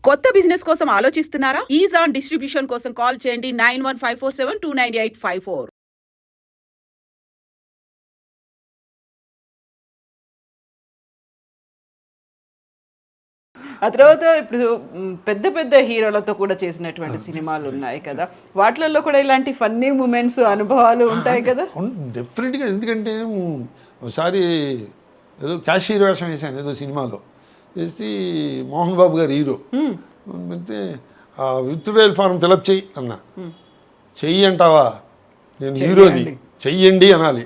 కొత్త బిజినెస్ కోసం ఆలోచిస్తున్నారా? ఈజాన్ డిస్ట్రిబ్యూషన్ కోసం కాల్ చేయండి 9154729854. ఆ తర్వాత ఇప్పుడు పెద్ద పెద్ద హీరోలతో కూడా చేసినటువంటి సినిమాలు ఉన్నాయి కదా, వాటిలలో కూడా ఇలాంటి ఫన్నీ మూమెంట్స్ అనుభవాలు ఉంటాయి కదా. డెఫినెట్గా. ఎందుకంటే ఒకసారి ఏదో క్యాషియర్ వేషం వేసాను ఏదో సినిమాలో వేసి, మోహన్ బాబు గారు హీరో అంటే విత్డ్రాయల్ ఫారం ఫిలప్ చెయ్యి అన్న. చెయ్యి అంటావా, నేను హీరోని, చెయ్యండి అనాలి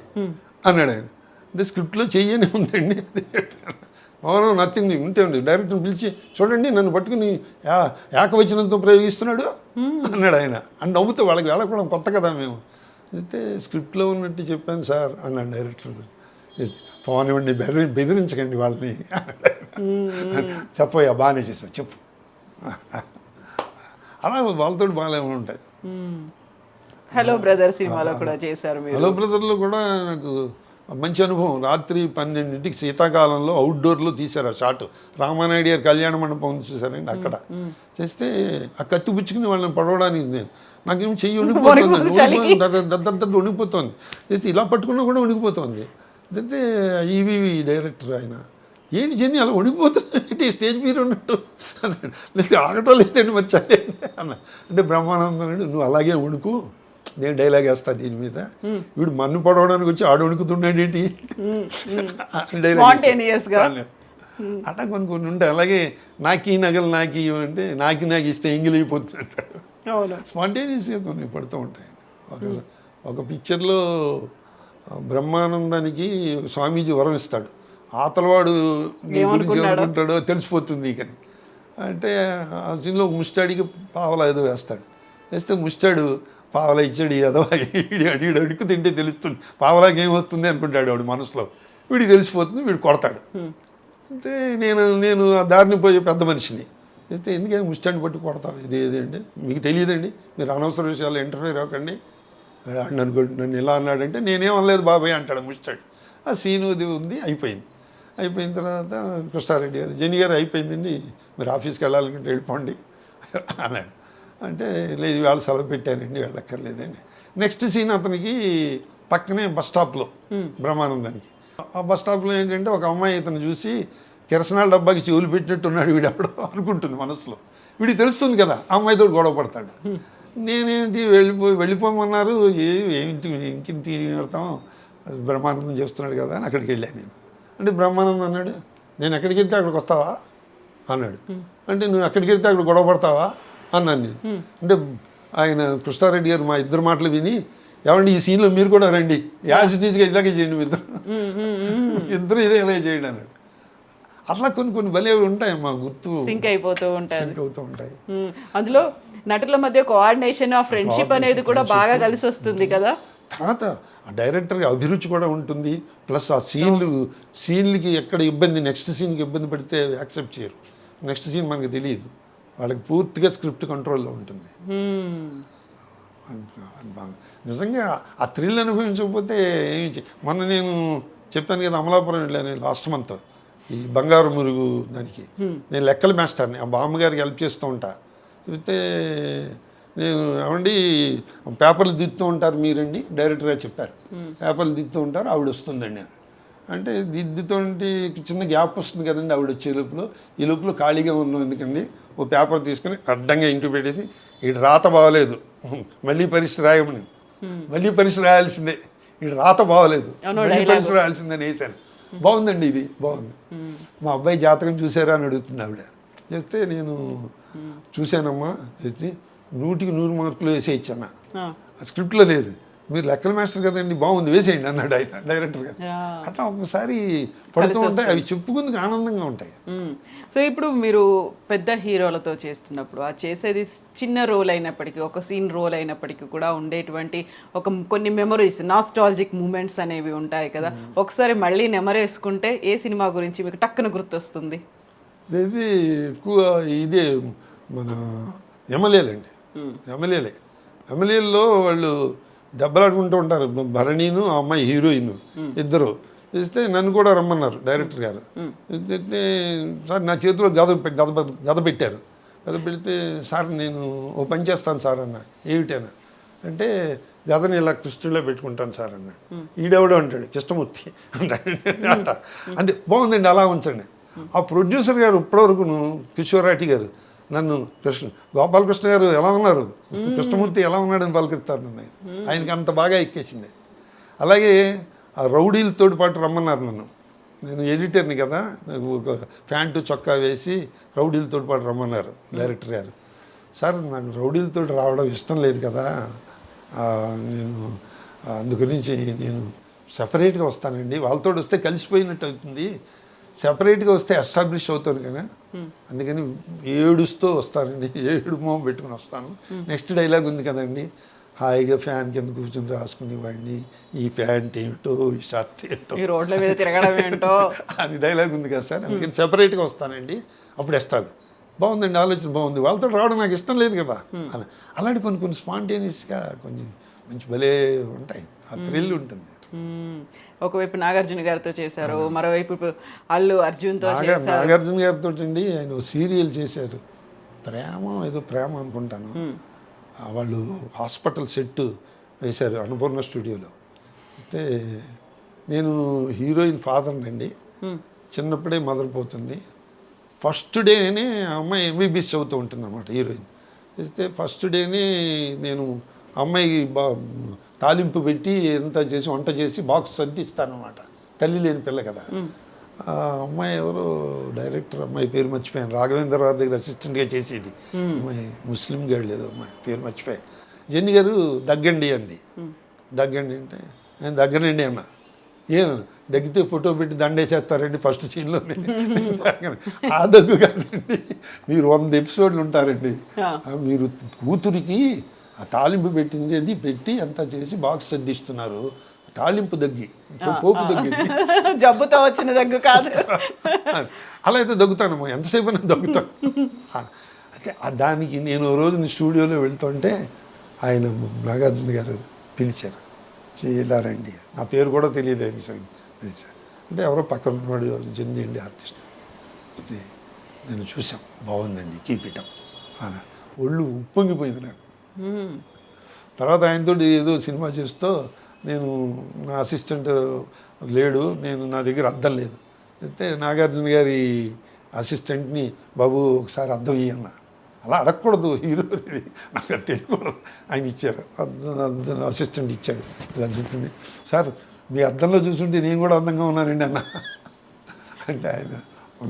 అన్నాడు ఆయన. అంటే స్క్రిప్ట్లో చెయ్యని ఉందండి. అవును, నథింగ్ ఉంటే ఉంది. డైరెక్టర్ని పిలిచి చూడండి నన్ను పట్టుకుని ఏకవచనంతో ప్రయోగిస్తున్నాడు అన్నాడు ఆయన. అని నవ్వుతూ వాళ్ళకి వెళ్ళకూడదు, కొత్త కదా మేము. అయితే స్క్రిప్ట్లో ఉన్నట్టు చెప్పాను సార్ అన్నాడు డైరెక్టర్. పోనివ్వండి, బెదిరించకండి వాళ్ళని. చెప్పయ్యా, బాగానే చేసావు, చెప్పు. అలా వాళ్ళతో బాగానే ఉంటాయి. హలో బ్రదర్ సినిమాలో కూడా చేశారు మీరు. హలో బ్రదర్లో కూడా నాకు మంచి అనుభవం. రాత్రి 12ంటికి శీతాకాలంలో అవుట్డోర్లో తీశారు ఆ షాట్. రామానాయుడు గారి కళ్యాణ మండపం చూసారండి, అక్కడ చేస్తే ఆ కత్తి పుచ్చుకుని వాళ్ళని పడవడానికి నాకేం చెయ్యి వణికిపోతుంది, వణికిపోతుంది. చేస్తే ఇలా పట్టుకున్నా కూడా వణికిపోతుంది. అయితే ఈవీ డైరెక్టర్ ఆయన, ఏంటి చెంది అలా వణికిపోతుంది స్టేజ్ మీద ఉన్నట్టు అన్నాడు. లేదు ఆగటం లేదండి వచ్చాయండి అన్న. అంటే బ్రహ్మానందం అన్నాడు, నువ్వు అలాగే వణుకు, నేను డైలాగ్ వేస్తా దీని మీద. వీడు మన్ను పడవడానికి వచ్చి ఆడు వణుకుతున్నాడు ఏంటి అట్లా కొన్ని కొన్ని ఉంటాయి. అలాగే నాకీ నగలు నాకీ అంటే నాకు ఇస్తే ఎంగిల్ అయిపోతుంది అంటాడు. స్పాంటేనియస్గా కొన్ని పడుతూ ఉంటాయి. ఒక పిక్చర్లో బ్రహ్మానందానికి స్వామీజీ వరం ఇస్తాడు, ఆతలవాడు నీ గురించి ఏమనుకుంటాడో తెలిసిపోతుంది కానీ. అంటే ఆ సీన్లో ముస్టాడికి పావలా ఏదో వేస్తాడు. వేస్తే ముస్టాడు పావలా ఇచ్చాడు, ఏదో వీడు అడుగు తింటే తెలుస్తుంది, పావలాకి ఏమొస్తుంది అనుకుంటాడు వాడు మనసులో. వీడికి తెలిసిపోతుంది, వీడు కొడతాడు. అంటే నేను ఆ దారిని పోయే పెద్ద మనిషిని. అయితే ఎందుకంటే ముస్టాడిని పట్టి కొడతాం, ఇది ఏదండి మీకు తెలియదండి, మీరు అనవసర విషయాలు ఇంటర్ఫేర్ అవ్వకండి నన్ను ఇలా అన్నాడంటే నేనేం అనలేదు బాబాయ్ అంటాడు ముస్టాడు. ఆ సీను అది ఉంది, అయిపోయిన తర్వాత కృష్ణారెడ్డి గారు, జెని గారు అయిపోయిందండి, మీరు ఆఫీస్కి వెళ్ళాలనుకుంటే వెళ్ళిపోండి అన్నాడు. అంటే లేదు వాళ్ళు సెలవు పెట్టారండి, వెళ్ళక్కర్లేదండి. నెక్స్ట్ సీన్ అతనికి పక్కనే బస్ స్టాప్లో బ్రహ్మానందానికి. ఆ బస్ స్టాప్లో ఏంటంటే ఒక అమ్మాయి ఇతను చూసి కిరసనాల డబ్బాకి చెవులు పెట్టినట్టు ఉన్నాడు వీడు ఎవడో అనుకుంటుంది మనసులో. వీడికి తెలుస్తుంది కదా, ఆ అమ్మాయితో గొడవ పడతాడు. నేనేంటి వెళ్ళిపోమన్నారు, ఇంకింత పెడతాం, బ్రహ్మానందం చేస్తున్నాడు కదా అని అక్కడికి వెళ్ళాను నేను. అంటే బ్రహ్మానందం అన్నాడు, నేను ఎక్కడికి వెళ్తే అక్కడికి వస్తావా అన్నాడు. అంటే నువ్వు ఎక్కడికి వెళ్తే అక్కడ గొడవ పడతావా అన్నాను నేను. అంటే ఆయన కృష్ణారెడ్డి గారు మా ఇద్దరు మాటలు విని, ఏమండి ఈ సీన్లో మీరు కూడా రండి, యాసిటీస్గా ఇలాగే చేయండి, మీ ఇద్దరు ఇదే ఇలాగే చేయండి అన్నాడు. అట్లా కొన్ని భలే ఉంటాయి, మా గుర్తు సింక్ అవుతూ ఉంటాయి. అందులో నటుల మధ్య కోఆర్డినేషన్, ఆ ఫ్రెండ్షిప్ అనేది కూడా బాగా కలిసి వస్తుంది కదా. తర్వాత ఆ డైరెక్టర్కి అభిరుచి కూడా ఉంటుంది. ప్లస్ ఆ సీన్లకి ఎక్కడ ఇబ్బంది, నెక్స్ట్ సీన్కి ఇబ్బంది పడితే యాక్సెప్ట్ చేయరు. నెక్స్ట్ సీన్ మనకి తెలియదు, వాళ్ళకి పూర్తిగా స్క్రిప్ట్ కంట్రోల్లో ఉంటుంది. నిజంగా ఆ థ్రిల్ అనుభవించకపోతే మొన్న నేను చెప్పాను కదా, అమలాపురం వెళ్ళాను లాస్ట్ మంత్, ఈ బంగారు మురుగు దానికి. నేను లెక్కల మాస్టర్ని, ఆ బామ్మగారికి హెల్ప్ చేస్తూ ఉంటా. చెప్తే నేను ఏమండి పేపర్లు దిద్దుతూ ఉంటారు మీరండి, డైరెక్టర్గా చెప్పారు, పేపర్లు దిద్దుతూ ఉంటారు ఆవిడ వస్తుందండి. అంటే దిద్దుతోంటి చిన్న గ్యాప్ వస్తుంది కదండి ఆవిడ వచ్చే లోపల. ఈ లోపల ఖాళీగా ఉన్నాం ఎందుకండి, ఓ పేపర్ తీసుకుని అడ్డంగా ఇంటికి పెట్టేసి, ఈడు రాత బాగలేదు మళ్ళీ పరీక్ష రాయమని, మళ్ళీ పరీక్ష రాయాల్సిందే, ఈడు రాత బాగలేదు మళ్ళీ పరీక్ష రాయాల్సిందని వేశాను. బాగుందండి, ఇది బాగుంది. మా అబ్బాయి జాతకం చూసారా అని అడుగుతుంది ఆవిడ. చేస్తే నేను చూశానమ్మా, చేస్తే 100కి 100 మార్కులు వేసేయచ్చన్న, స్క్రిప్ట్లో లేదు, మీరు లెక్కల మాస్టర్ కదండి బాగుంది వేసేయండి అన్నాడు ఆయన డైరెక్టర్ గారు. అట్లా ఒకసారి పడుతూ ఉంటాయి, అవి చెప్పుకుందుకు ఆనందంగా ఉంటాయి. సో ఇప్పుడు మీరు పెద్ద హీరోలతో చేస్తున్నప్పుడు ఆ చేసేది చిన్న రోల్ అయినప్పటికీ, ఒక సీన్ రోల్ అయినప్పటికీ కూడా ఉండేటువంటి కొన్ని మెమరీస్, నాస్టాలజిక్ మూమెంట్స్ అనేవి ఉంటాయి కదా. ఒకసారి మళ్ళీ నెమరేసుకుంటే ఏ సినిమా గురించి మీకు టక్కున గుర్తొస్తుంది? ఇది ఎక్కువ ఇదే మన ఎమ్మెల్యేలండి. ఎమ్మెల్యేల్లో వాళ్ళు దెబ్బలాడుకుంటూ ఉంటారు, భరణీను ఆ అమ్మాయి హీరోయిన్ ఇద్దరు. ఇస్తే నన్ను కూడా రమ్మన్నారు డైరెక్టర్ గారు. సార్ నా చేతిలో గద పెట్టారు, కథ పెడితే సార్ నేను ఓ పని చేస్తాను సార్ అన్న. ఏమిటైనా అంటే గదని ఇలా కృష్ణుడిలో పెట్టుకుంటాను సార్ అన్నాడు. ఈడెవడో అంటాడు కృష్ణమూర్తి అంటారు. అంటే బాగుందండి అలా ఉంచండి. ఆ ప్రొడ్యూసర్ గారు ఇప్పటివరకు కిషోరాటి గారు నన్ను గోపాలకృష్ణ గారు ఎలా ఉన్నారు, కృష్ణమూర్తి ఎలా ఉన్నాడని పలకరిస్తారు నన్ను. ఆయనకి అంత బాగా ఎక్కేసింది. అలాగే ఆ రౌడీలతో పాటు రమ్మన్నారు నన్ను. నేను ఎడిటర్ని కదా, నాకు ఒక ప్యాంటు చొక్కా వేసి రౌడీలతో పాటు రమ్మన్నారు డైరెక్టర్ గారు. సార్ నాకు రౌడీలతో రావడం ఇష్టం లేదు కదా, నేను అందు గురించి నేను సపరేట్గా వస్తానండి. వాళ్ళతో వస్తే కలిసిపోయినట్టు అవుతుంది, సపరేట్గా వస్తే ఎస్టాబ్లిష్ అవుతాను కదా, అందుకని ఏడుస్తూ వస్తానండి, ఏడు మొహం పెట్టుకుని వస్తాను. నెక్స్ట్ డైలాగ్ ఉంది కదండి, హాయిగా ఫ్యాన్ కింద కూర్చొని రాసుకునేవాడిని, ఈ ప్యాంట్ ఏమిటో ఈ షర్ట్ ఏంటో ఈ రోడ్ల మీద తిరగడం ఏంటో అని డైలాగ్ ఉంది కదా సార్, అందుకని సపరేట్గా వస్తానండి, అప్పుడు ఎస్టాబ్లిష్. బాగుందండి, ఆలోచన బాగుంది. వాళ్ళతో రావడం నాకు ఇష్టం లేదు కదా. అలాంటి కొన్ని స్పాంటేనియస్గా కొంచెం మంచి భలే ఉంటాయి, ఆ థ్రిల్ ఉంటుంది. ఒకవైపు నాగార్జున గారితో చేశారు, మరోవైపు అల్లు అర్జున్తో నాగార్జున గారితో అండి ఆయన సీరియల్ చేశారు, ప్రేమ అనుకుంటాను. వాళ్ళు హాస్పిటల్ సెట్ వేశారు అన్నపూర్ణ స్టూడియోలో. అయితే నేను హీరోయిన్ ఫాదర్ని అండి, చిన్నప్పుడే మదర్ పోతుంది. ఫస్ట్ డేనే అమ్మాయి ఎంబీబీఎస్ చదువుతూ ఉంటుంది అన్నమాట హీరోయిన్. అయితే ఫస్ట్ డేనే నేను అమ్మాయికి తాలింపు పెట్టి ఎంత చేసి వంట చేసి బాక్స్ సర్ది ఇస్తానమాట, తల్లి లేని పిల్ల కదా. ఆ అమ్మాయి ఎవరో డైరెక్టర్ అమ్మాయి పేరు మర్చిపోయాను, రాఘవేంద్ర గారి దగ్గర అసిస్టెంట్గా చేసేది అమ్మాయి, ముస్లిం గర్ల్ లేదు అమ్మాయి పేరు మర్చిపోయాను. జెన్ని గారు దగ్గండి అంది. దగ్గండి అంటే నేను దగ్గరండి అన్న. దగ్గితే ఫోటో పెట్టి దండేసేస్తారండి ఫస్ట్ సీన్లో. ఆ దగ్గు కాదండి, మీరు 100 ఎపిసోడ్లు ఉంటారండి, మీరు కూతురికి ఆ తాలింపు పెట్టింది అది పెట్టి అంతా చేసి బాక్స్ సర్దిస్తున్నారు, తాలింపు దగ్గి పోపు దగ్గి, జబ్బుతో వచ్చిన దగ్గు కాదు. అలా అయితే దగ్గుతానమ్మా, ఎంతసేపు అయినా దగ్గుతాను. అయితే దానికి నేను రోజు స్టూడియోలో వెళ్తుంటే ఆయన నాగార్జున గారు పిలిచారు, ఇలా రండి, నా పేరు కూడా తెలియదు ఆయన పిలిచారు. అంటే ఎవరో పక్కన ఉన్నాడు, జెన్ని ఆర్టిస్ట్. అయితే నేను చూసాం, బాగుందండి, కీప్ ఇట్ అప్ అలా ఒళ్ళు ఉప్పొంగిపోయింది నాకు. తర్వాత ఆయనతో ఏదో సినిమా చేస్తూ నేను నా అసిస్టెంట్ లేడు, నా దగ్గర అద్దం లేదు. అయితే నాగార్జున గారి అసిస్టెంట్ని బాబు ఒకసారి అద్దం ఇయ్యన్న. అలా అడగకూడదు హీరో, నాకు అది తెలియకూడదు. ఆయన ఇచ్చారు, అద్దం అసిస్టెంట్ ఇచ్చాడు. ఇలా చూడండి సార్, మీ అద్దంలో చూస్తుంటే నేను కూడా అందంగా ఉన్నానండి అన్న. అంటే ఆయన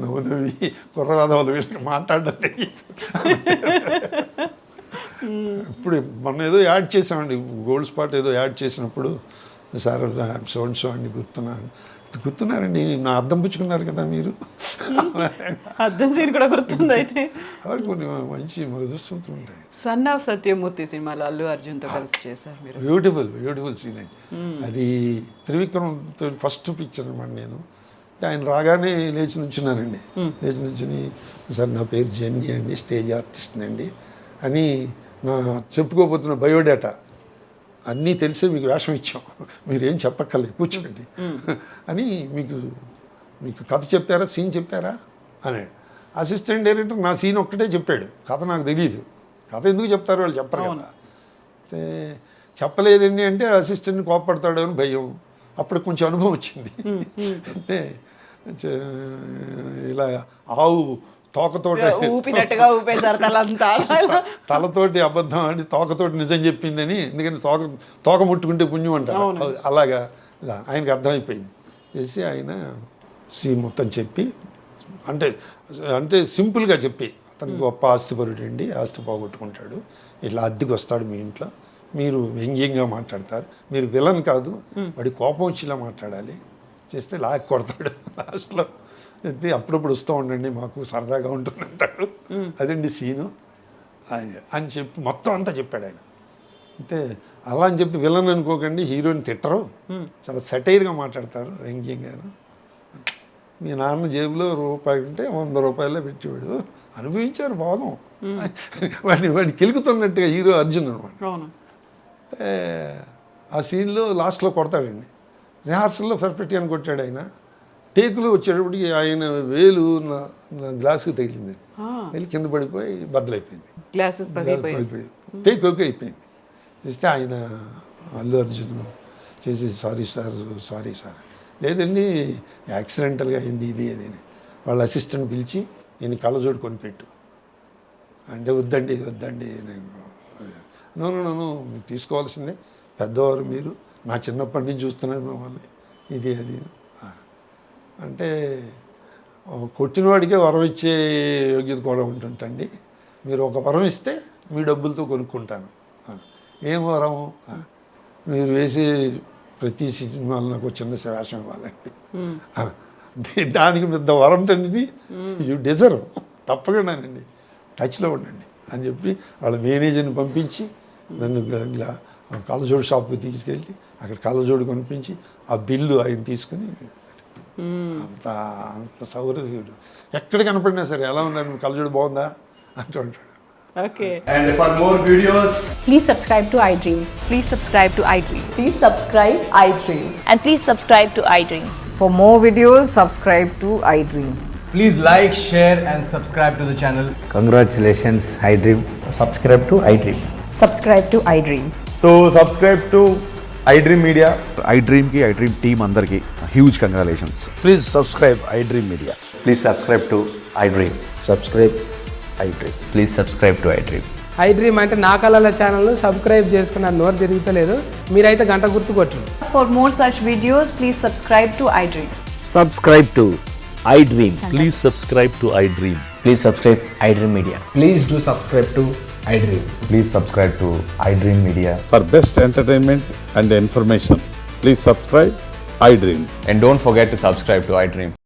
నవ్వి కుర్రవాదవాళ్ళు వీళ్ళకి మాట్లాడడం తెలియదు. ఇప్పుడు మొన్న ఏదో యాడ్ చేసామండి, గోల్డ్ స్పాట్ ఏదో యాడ్ చేసినప్పుడు సార్ సో అండి గుర్తున్నారండి, నా అద్దం పుచ్చుకున్నారు కదా మీరు, అద్దం సీన్ కూడా గుర్తుంది. అయితే అలా కొన్ని మంచి మృదుస్తుంటూ ఉంటాయి. సన్ ఆఫ్ సత్యమూర్తి సినిమాలో అల్లు అర్జున్తో కలిసి చేశారు మీరు. బ్యూటిఫుల్ సీన్ అండి అది. త్రివిక్రమ్తో ఫస్ట్ పిక్చర్ అనమాట. నేను ఆయన రాగానే లేచి నుంచున్నానండి, లేచి నుంచుని సార్ నా పేరు జెన్ని అండి, స్టేజ్ ఆర్టిస్ట్ని అండి అని నా చెప్పుకోబోతున్న బయోడేటా అన్నీ తెలిసే మీకు వేషం ఇచ్చాం, మీరేం చెప్పక్కర్లేదు కూర్చోండి అని, మీకు కథ చెప్పారా, సీన్ చెప్పారా అన్నాడు. అసిస్టెంట్ డైరెక్టర్ నా సీన్ ఒక్కటే చెప్పాడు, కథ నాకు తెలియదు. కథ ఎందుకు చెప్తారు వాళ్ళు, చెప్పరు కదా. అయితే చెప్పలేదండి అంటే అసిస్టెంట్ కోపడతాడు అని భయం. అప్పుడు కొంచెం అనుభవం వచ్చింది. అంటే ఇలా ఆవు తోకతోటి ఊపినట్టుగా ఊపేశారు తలంతా, తలతోటి అబద్ధం అంటే తోకతోటి నిజం చెప్పిందని, ఎందుకని తోక ముట్టుకుంటే పుణ్యం అంటారు. అలాగా ఆయనకు అర్థమైపోయింది. చేసి ఆయన సీన్ మొత్తం చెప్పి అంటే సింపుల్గా చెప్పి, అతనికి గొప్ప ఆస్తిపరుడు అండి, ఆస్తి పోగొట్టుకుంటాడు, ఇట్లా అద్దెకి వస్తాడు మీ ఇంట్లో, మీరు వ్యంగ్యంగా మాట్లాడతారు, మీరు విలన్ కాదు, వాడి కోపం వచ్చేలా మాట్లాడాలి, చేస్తే లాక్ కొడతాడు లాస్ట్లో. అయితే అప్పుడప్పుడు వస్తూ ఉండండి మాకు సరదాగా ఉంటుందంటాడు, అదండి సీను అని చెప్పి మొత్తం అంతా చెప్పాడు ఆయన. అంటే అలా అని చెప్పి విలన్ అనుకోకండి, హీరోని తిట్టరు, చాలా సెటైర్గా మాట్లాడతారు వ్యంగ్యంగాను. మీ నాన్న జేబులో రూపాయి ఉంటే 100 రూపాయలే పెట్టేవాడు, అనుభవించారు భాగం. వాడిని కెలుకుతున్నట్టుగా హీరో అర్జున్ అనమాట. ఆ సీన్లో లాస్ట్లో కొడతాడండి, రిహార్సల్లో పర్ఫెక్ట్గా కొట్టాడు ఆయన. టేకులు వచ్చేటప్పటికి ఆయన వేలు నా గ్లాస్కి తగిలింది, వెళ్ళి కింద పడిపోయి బద్దలైపోయింది, గ్లాసెస్ పగిలిపోయి అయిపోయింది, టేక్ ఓకే అయిపోయింది. చేస్తే ఆయన అల్లు అర్జున్ చేసి సారీ సార్ లేదండి యాక్సిడెంటల్గా అయింది ఇది అది అని వాళ్ళ అసిస్టెంట్ పిలిచి నేను కళ్ళజోడు కొనిపెట్టు అంటే వద్దండి నన్ను తీసుకోవాల్సిందే, పెద్దవారు మీరు, నా చిన్నప్పటి నుంచి చూస్తున్నాను మిమ్మల్ని ఇది అది అంటే కొట్టినవాడికే వరం ఇచ్చే యోగ్యత కూడా ఉంటుంటండి, మీరు ఒక వరం ఇస్తే మీ డబ్బులతో కొనుక్కుంటాను. ఏం వరం? మీరు వేసే ప్రతి సినిమాలో నాకు చిన్న వేషం ఇవ్వాలండి, దానికి పెద్ద వరం తండ్రి, యూ డిజర్వ్, తప్పకుండానండి, టచ్లో ఉండండి అని చెప్పి వాళ్ళ మేనేజర్ని పంపించి నన్ను కళ్ళజోడు షాప్కి తీసుకెళ్ళి అక్కడ కళ్ళజోడు కొనిపించి ఆ బిల్లు ఆయన తీసుకుని అంత సౌకర్యుడు ఎక్కడ కనపడినా సరే ఎలా ఉందండి కళ్ళజోడు బాగుందా అంటూ ఉంటాడు. Okay. And for more videos, Please subscribe to iDream. Please subscribe to iDream. Please subscribe iDream. And please subscribe to iDream. For more videos, subscribe to iDream. please like, share and subscribe to the channel. Congratulations, iDream. Subscribe to iDream. Subscribe to iDream. So subscribe to iDream Media. iDream ki iDream team andarki huge congratulations. Please subscribe iDream Media. Please subscribe to iDream. Subscribe iDream. Please subscribe to iDream. iDream అంటే నా కళల channel subscribe చేసుకున్న నోరు తిరుగుతలేదు, మీరైతే గంట గుర్తు కొట్టండి. For more such videos, please subscribe to iDream. Subscribe to iDream. Please subscribe to iDream. Please subscribe iDream Media. Please do subscribe to iDream. Please subscribe to iDream Media. For best entertainment and information, please subscribe iDream. And don't forget to subscribe to iDream.